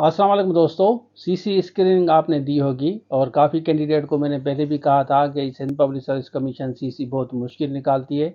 अस्सलाम वालेकुम दोस्तों। सीसी स्क्रीनिंग आपने दी होगी और काफ़ी कैंडिडेट को मैंने पहले भी कहा था कि Sindh public service commission CC बहुत मुश्किल निकालती है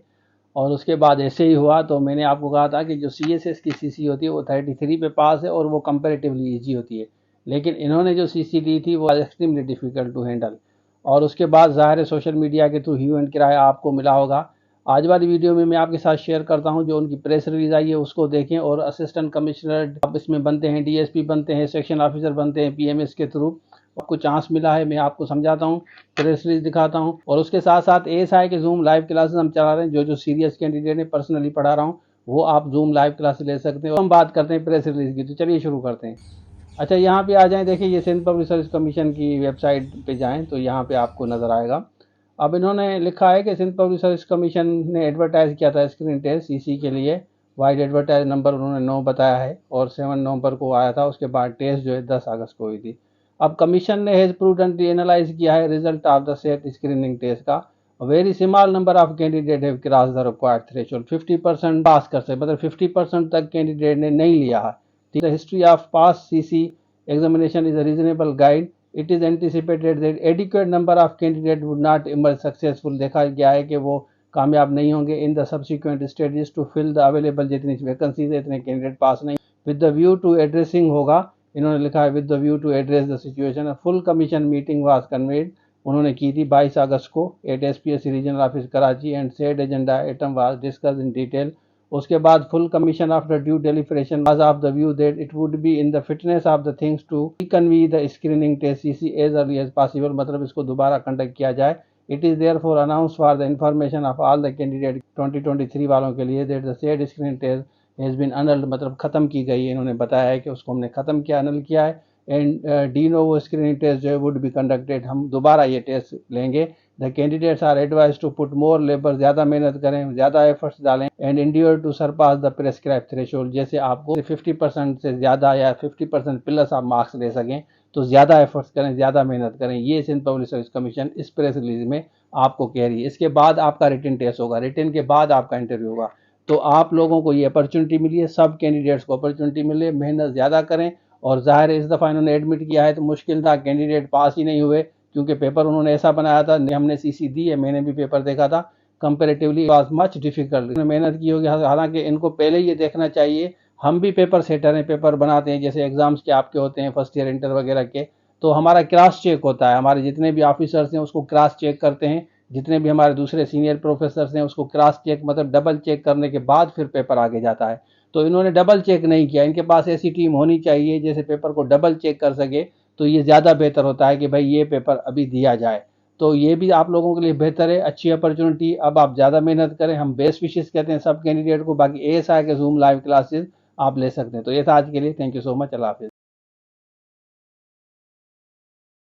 और उसके बाद ऐसे ही हुआ। तो मैंने आपको कहा था कि जो सीएसएस की सीसी होती है वो 33 पे पास है और वो कंपैरेटिवली इजी होती है, लेकिन इन्होंने जो सीसी दी थी वो एक्सट्रीमली डिफ़िकल्ट टू हैंडल। और उसके बाद ज़ाहिर है सोशल मीडिया के थ्रू ह्यू एंड किराया आपको मिला होगा। आज वाली वीडियो में मैं आपके साथ शेयर करता हूं, जो उनकी प्रेस रिलीज आई है उसको देखें और असिस्टेंट कमिश्नर आप इसमें बनते हैं, डीएसपी बनते हैं, सेक्शन ऑफिसर बनते हैं पीएमएस के थ्रू। आपको चांस मिला है, मैं आपको समझाता हूं, प्रेस रिलीज दिखाता हूं और उसके साथ साथ एएसआई के जूम लाइव क्लासेस हम चला रहे हैं। जो सीरियस कैंडिडेट है पर्सनली पढ़ा रहा हूँ वो आप जूम लाइव क्लास ले सकते हैं। हम बात करते हैं प्रेस रिलीज की, तो चलिए शुरू करते हैं। अच्छा, यहाँ पे आ जाएं, देखिए ये सिंध पब्लिक सर्विस कमीशन की वेबसाइट पे जाएं तो यहाँ पे आपको नज़र आएगा। अब इन्होंने लिखा है कि सिंध पब्लिक सर्विस कमीशन ने एडवर्टाइज किया था स्क्रीन टेस्ट सीसी के लिए। वाइड एडवर्टाइज नंबर उन्होंने 9 बताया है और 7 नवंबर को आया था। उसके बाद टेस्ट जो है 10 अगस्त को हुई थी। अब कमीशन ने हैज प्रूडेंटली एनालाइज किया है result of the SET screening test का। Very small number of candidate have cross the required threshold. 50% pass कर सकते, मतलब 50% तक कैंडिडेट ने नहीं लिया है। The history of past CC examination is a reasonable guide. It is anticipated that adequate number of candidates would not emerge successful. देखा गया है कि वो कामयाब नहीं होंगे in the subsequent stages to fill the available जितनी वैकेंसीज है इतने कैंडिडेट पास नहीं। with the view to addressing होगा, इन्होंने लिखा है with the view to address the situation. full commission meeting was convened, उन्होंने की थी 22 अगस्त को at SPSC regional office Karachi and said agenda item was discussed in detail. उसके बाद full commission after due deliberation was of the view that it would be in the fitness of the things to reconvene the screening test CC as early as possible, मतलब इसको दोबारा conduct किया जाए। It is therefore announce for the information of all the candidate 2023 वालों के लिए that the said screening test has been annulled, मतलब खत्म की गई है। इन्होंने बताया है कि उसको हमने खत्म किया, अनल किया है। And de novo screening test जो है वुड बी कंडक्टेड, हम दोबारा ये टेस्ट लेंगे। The candidates are advised to put more labour, ज़्यादा मेहनत करें, ज़्यादा एफर्ट्स डालें and endure to surpass the prescribe threshold. जैसे आपको 50% से ज़्यादा या 50% प्लस आप मार्क्स ले सकें तो ज़्यादा एफर्ट्स करें, ज़्यादा मेहनत करें। ये सिंध पब्लिक सर्विस कमीशन इस प्रेस रिलीज में आपको कह रही है। इसके बाद आपका रिटन टेस्ट होगा, रिटन के बाद आपका इंटरव्यू होगा। तो आप लोगों को ये अपॉर्चुनिटी मिली है, सब कैंडिडेट्स को अपॉर्चुनिटी मिली है, मेहनत ज़्यादा करें। और जाहिर है इस दफ़ा इन्होंने एडमिट किया है तो मुश्किल था, कैंडिडेट पास ही नहीं हुए क्योंकि पेपर उन्होंने ऐसा बनाया था। हमने सीसी दी है, मैंने भी पेपर देखा था, कंपेरेटिवली वाज मच डिफिकल्ट। मेहनत की होगी, हालांकि इनको पहले ये देखना चाहिए। हम भी पेपर सेटर हैं, पेपर बनाते हैं, जैसे एग्जाम्स के आपके होते हैं फर्स्ट ईयर इंटर वगैरह के, तो हमारा क्रॉस चेक होता है। हमारे जितने भी ऑफिसर्स हैं उसको क्रॉस चेक करते हैं, जितने भी हमारे दूसरे सीनियर प्रोफेसर्स हैं उसको क्रॉस चेक, मतलब डबल चेक करने के बाद फिर पेपर आगे जाता है। तो इन्होंने डबल चेक नहीं किया। इनके पास ऐसी टीम होनी चाहिए जैसे पेपर को डबल चेक कर सके, तो ये ज़्यादा बेहतर होता है कि भाई ये पेपर अभी दिया जाए। तो ये भी आप लोगों के लिए बेहतर है, अच्छी अपॉर्चुनिटी। अब आप ज़्यादा मेहनत करें, हम बेस्ट विशेष कहते हैं सब कैंडिडेट को। बाकी एएसआई के जूम लाइव क्लासेस आप ले सकते हैं। तो ये था आज के लिए, थैंक यू सो मच, अल्लाह हाफिज़।